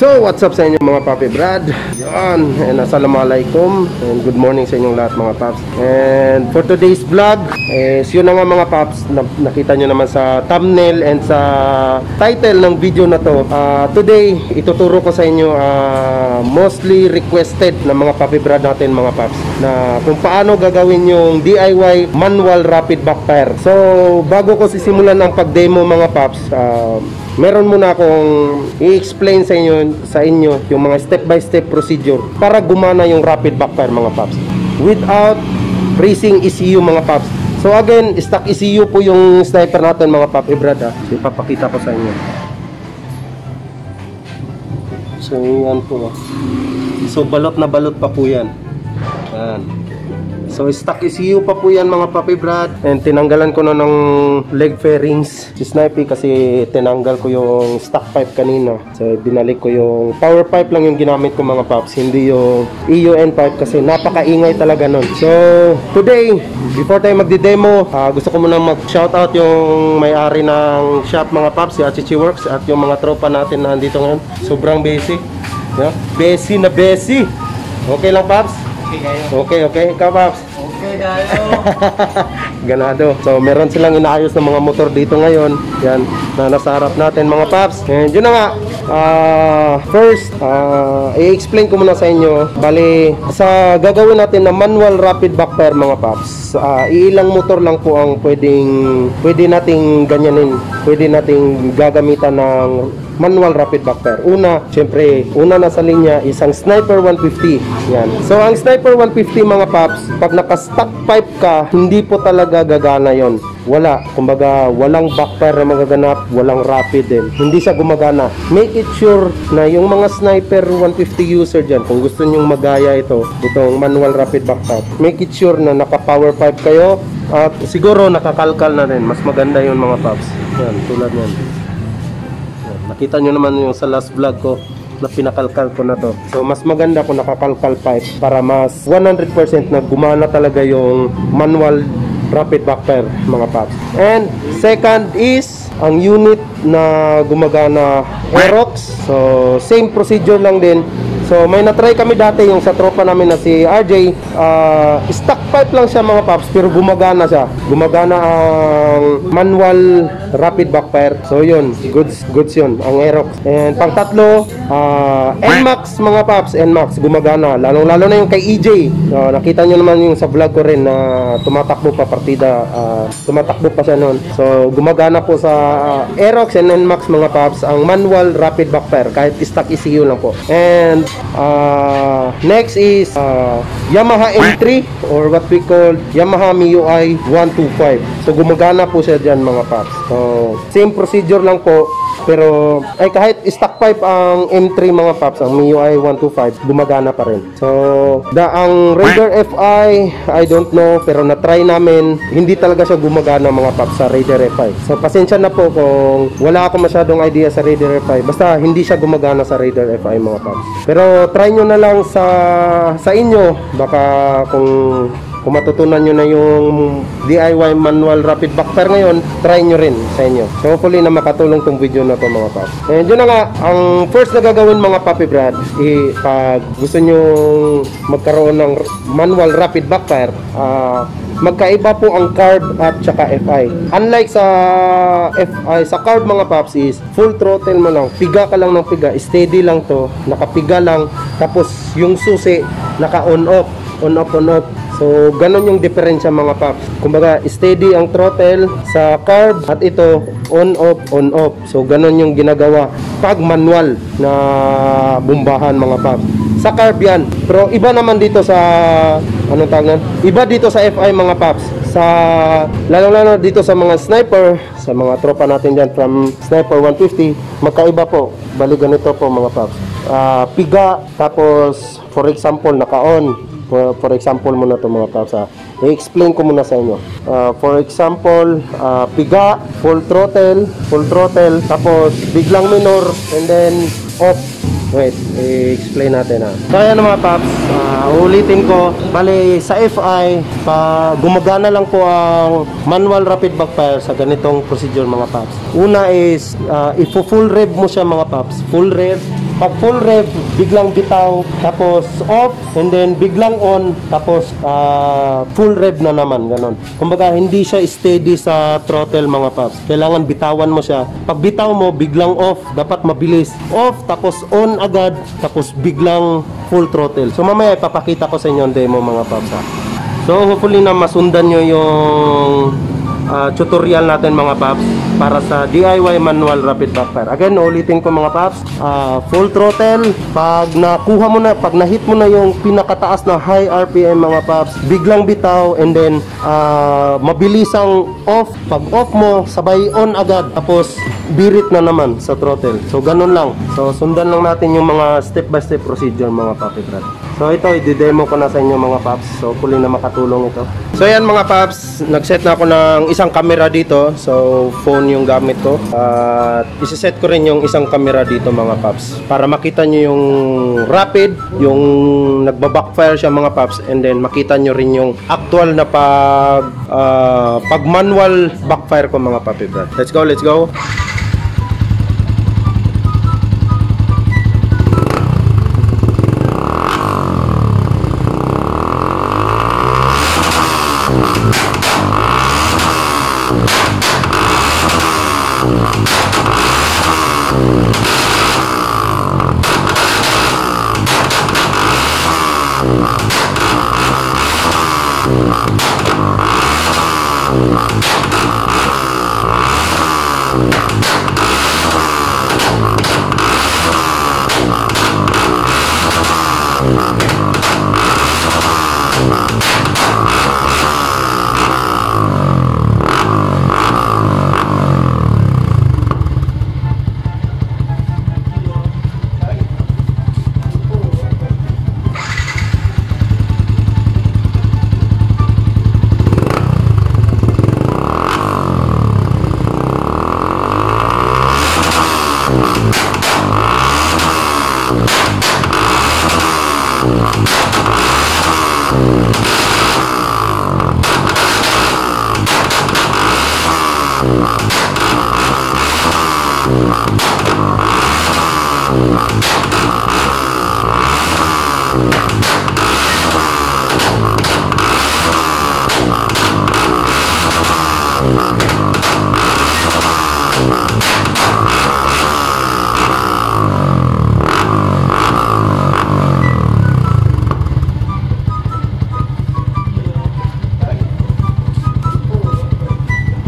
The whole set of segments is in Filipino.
So, what's up sa inyo mga Papi Brad? Yan, and assalamualaikum and good morning sa inyong lahat mga Paps. And for today's vlog, yun na nga mga Paps, nakita nyo naman sa thumbnail and sa title ng video na to. Today, ituturo ko sa inyo mostly requested ng mga Papi Brad natin mga Paps, na kung paano gagawin yung DIY manual rapid backfire. So, bago ko sisimulan ang pag-demo mga Paps, meron muna akong i-explain sa inyo yung mga step-by-step procedure para gumana yung rapid backfire mga Paps without freezing ECU mga Paps. So again, stock ECU po yung sniper natin mga Papi Brad. Ipapakita ko sa inyo. So yan po. So balot na balot pa po yan. Yan. So stock ECU pa po yan mga Papi Brad. And tinanggalan ko na ng leg fairings si Snipey kasi tinanggal ko yung stock pipe kanina. So binalik ko yung power pipe lang yung ginamit ko mga Paps, hindi yung EUN pipe kasi napakaingay talaga nun. So today, before tayo magdi-demo, gusto ko muna mag-shoutout yung may-ari ng shop mga Paps, si Achichi Works, at yung mga tropa natin na nandito ngayon. Sobrang busy. Yeah? Busy na busy. Okay lang Paps? Okay. Ikaw Paps? Okay tayo. Ganado. So meron silang inaayos ng mga motor dito ngayon. Yan, na nasa harap natin mga Paps. And yun na nga. First, i-explain ko muna sa inyo. Bali, sa gagawin natin na manual rapid backfire mga Paps, iilang motor lang po ang pwede nating ganyanin. Pwede nating gagamitan ng manual rapid backfire. Syempre, una na sa linya isang Sniper 150. Yan. So, ang Sniper 150 mga Paps, pag naka-stock pipe ka, hindi po talaga gagana yon. Wala. Kumbaga, walang backfire na magaganap, walang rapid din. Hindi siya gumagana. Make it sure na yung mga Sniper 150 user dyan, kung gusto nyong magaya itong manual rapid backfire, make it sure na naka-power pipe kayo at siguro nakakalkal na rin. Mas maganda yun mga Paps. Yan, tulad yan. Nakita nyo naman yung sa last vlog ko na pinakalkal ko na to. So mas maganda kung nakakalkal pipe para mas 100% na gumana talaga yung manual rapid backfire mga Paps. And second is ang unit na gumagana Aerox. So same procedure lang din. So may na-try kami dati yung sa tropa namin na si RJ. Stock pipe lang siya mga Paps, pero gumagana siya. Gumagana ang manual rapid backfire. So yun, goods yun, ang Aerox. And pang tatlo, NMAX mga Paps, NMAX gumagana. Lalo na yung kay EJ. Nakita nyo naman yung sa vlog ko rin na tumatakbo pa partida. Tumatakbo pa siya nun. So gumagana po sa Aerox and NMAX mga Paps ang manual rapid backfire kahit stock ECU lang po. And next is Yamaha M3 or what we call Yamaha MIUI 125. So gumagana po siya dyan mga Paps. So same procedure lang po, pero kahit stock pipe ang M3 mga Paps, ang MIUI 125 gumagana pa rin. So ang Raider FI, I don't know, pero na-try namin, hindi talaga siya gumagana mga Paps sa Raider FI. So pasensya na po kung wala ako masyadong idea sa Raider FI, basta hindi siya gumagana sa Raider FI mga Paps. Pero try nyo na lang sa inyo, baka kung matutunan nyo na yung DIY manual rapid backfire ngayon, try nyo rin sa inyo. So hopefully na makatulong tong video na to mga Paps. And yun na nga, ang first na gagawin mga Papi Brad, pag gusto nyo magkaroon ng manual rapid backfire, magkaiba po ang carb at saka FI. Unlike sa FI, sa carb mga Paps is full throttle mo lang, piga ka lang ng piga, steady lang to, nakapiga lang, tapos yung susi naka on off. So ganon yung diferensya mga Paps. Kumbaga steady ang throttle sa carb at ito on off. So ganon yung ginagawa pag manual na bumbahan mga Paps. Sa carb yan. Pero iba naman dito sa anong tawag iba dito sa FI mga Paps. Sa lalo dito sa mga sniper, sa mga tropa natin dyan from Sniper 150, magkaiba po. Bali ganito po mga Paps. Piga, tapos for example naka-on. For example muna to mga paps, i-explain ko muna sa inyo. For example, piga, full throttle, tapos biglang minor, and then off. Wait, i-explain natin So ayan mga paps, ulitin ko. Bali sa FI, gumagana lang po ang manual rapid backfire sa ganitong procedure mga paps. Una is, ifo-full rev mo siya mga paps. Full rev. Pag full rev, biglang bitaw, tapos off, and then biglang on, tapos full rev na naman, ganon. Kumbaga, hindi siya steady sa throttle mga paps. Kailangan bitawan mo siya. Pag bitaw mo, biglang off, dapat mabilis. Off, tapos on agad, tapos biglang full throttle. So mamaya, ipapakita ko sa inyo ang demo mga paps. So hopefully na masundan nyo yung tutorial natin mga paps para sa DIY manual rapid backfire. Again, ulitin ko mga paps, full throttle. Pag nakuha mo na, pag na-hit mo na yung pinakataas na high RPM mga paps, biglang bitaw, and then mabilisang off. Pag off mo, sabay on agad, tapos birit na naman sa throttle. So ganun lang. So sundan lang natin yung mga step by step procedure mga papi brad. So ito, i-demo ko na sa inyo mga paps. So hopefully na makatulong ito. So yan mga paps, nag-set na ako ng isang camera dito. So phone yung gamit ko. At isi-set ko rin yung isang camera dito mga paps, para makita nyo yung rapid, yung nagba-backfire siya mga paps, and then makita nyo rin yung actual na pag manual backfire ko mga papi brad. Let's go, let's go.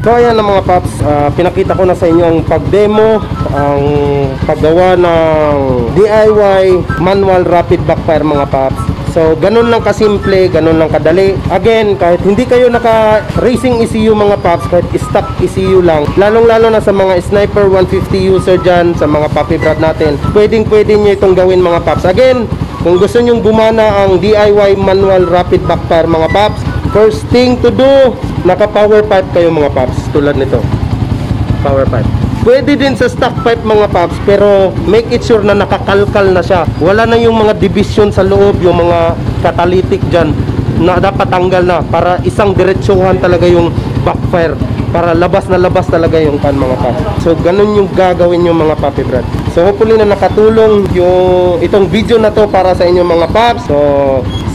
So ayan na mga paps, pinakita ko na sa inyo ang pag-demo, ang paggawa ng DIY manual rapid backfire mga paps. So ganun lang kasimple, ganun lang kadali. Again, kahit hindi kayo naka racing ECU mga paps, kahit stock ECU lang, lalong lalo na sa mga Sniper 150 user dyan, sa mga papi brad natin, pwede nyo itong gawin mga paps. Again, kung gusto nyong gumana ang DIY manual rapid backfire mga paps, first thing to do, naka power pipe kayo mga paps, tulad nito, power pipe. Pwede din sa stock pipe mga paps, pero make it sure na nakakalkal na siya. Wala na yung mga division sa loob, yung mga catalytic dyan, na dapat tanggal na, para isang diretsuhan talaga yung backfire, para labas na labas talaga yung pan mga paps. So ganun yung gagawin yung mga papi brad. So hopefully na nakatulong yung itong video na to para sa inyo mga paps. So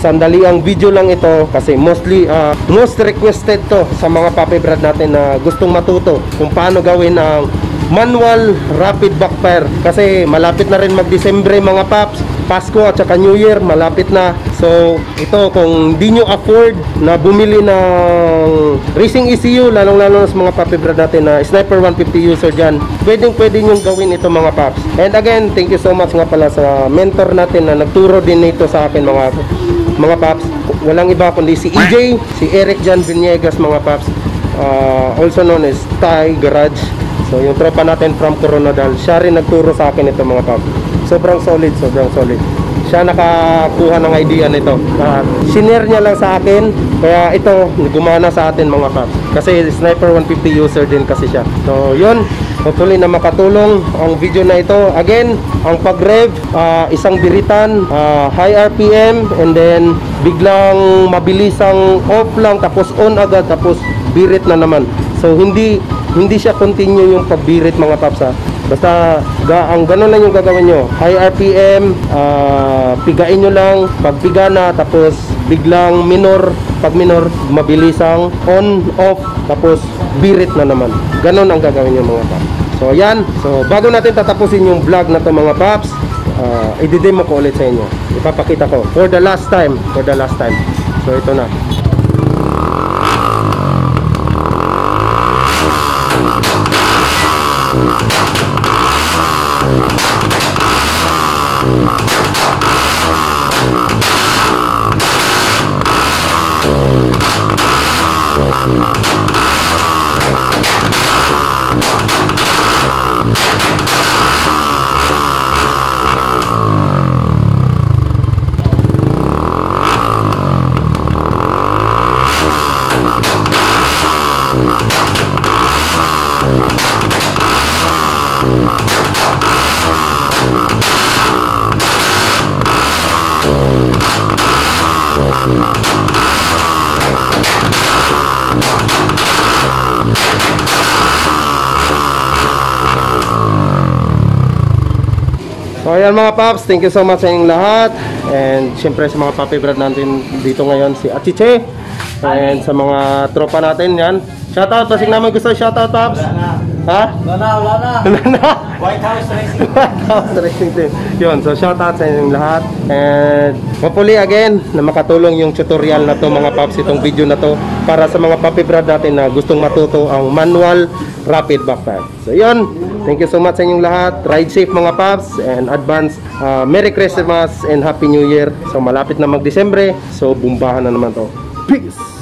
sandali ang video lang ito, kasi most requested to sa mga papi brad natin na gustong matuto kung paano gawin ang manual rapid backfire, kasi malapit na rin mag-Disyembre mga paps, Pasko at saka New Year malapit na. So ito, kung di nyo afford na bumili ng racing ECU, lalong lalo na sa mga papi brad natin na Sniper 150 user dyan, pwede nyo gawin ito mga paps. And again, thank you so much nga pala sa mentor natin na nagturo din ito sa akin mga paps. Walang iba kundi si EJ, si Eric Jan Viniegas mga paps, also known as Thai Garage. So yung tropa natin from Coronadal, siya rin nagturo sa akin ito mga paps. Sobrang solid, sobrang solid. siya nakakuha ng idea nito. Sinare niya lang sa akin, kaya ito gumana sa atin mga paps. Kasi Sniper 150 user din kasi siya. So yun, hopefully na makatulong ang video na ito. Again, ang pag-rev, isang biritan, high RPM, and then biglang mabilisang off lang, tapos on agad, tapos birit na naman. So hindi siya continue yung pagbirit mga paps ha. Basta ang ganun lang yung gagawin nyo. High RPM, pigain nyo lang. Pag piga na, tapos biglang minor. Pag minor, mabilisang on, off, tapos birit na naman. Ganun ang gagawin nyo mga paps. So ayan, so bago natin tatapusin yung vlog na to mga paps, i-demo ko ulit sa inyo. Ipapakita ko for the last time. So ito na. So ayan mga paps, thank you so much sa inyong lahat. And syempre sa mga papi brad natin dito ngayon, si Achiche. And sa mga tropa natin yan. Shoutout, basig naman gusto shoutout paps. Ha? Wala na. White House Racing. White House Racing Team. Yun, so shoutout sa inyong lahat. And hopefully again na makatulong yung tutorial na to mga paps, itong video na to para sa mga papi brad natin na gustong matuto ang manual rapid backpack. So yun, thank you so much sa inyong lahat. Ride safe mga paps, and advance Merry Christmas and Happy New Year. So malapit na mag-Desembre, so bumbahan na naman to. Peace!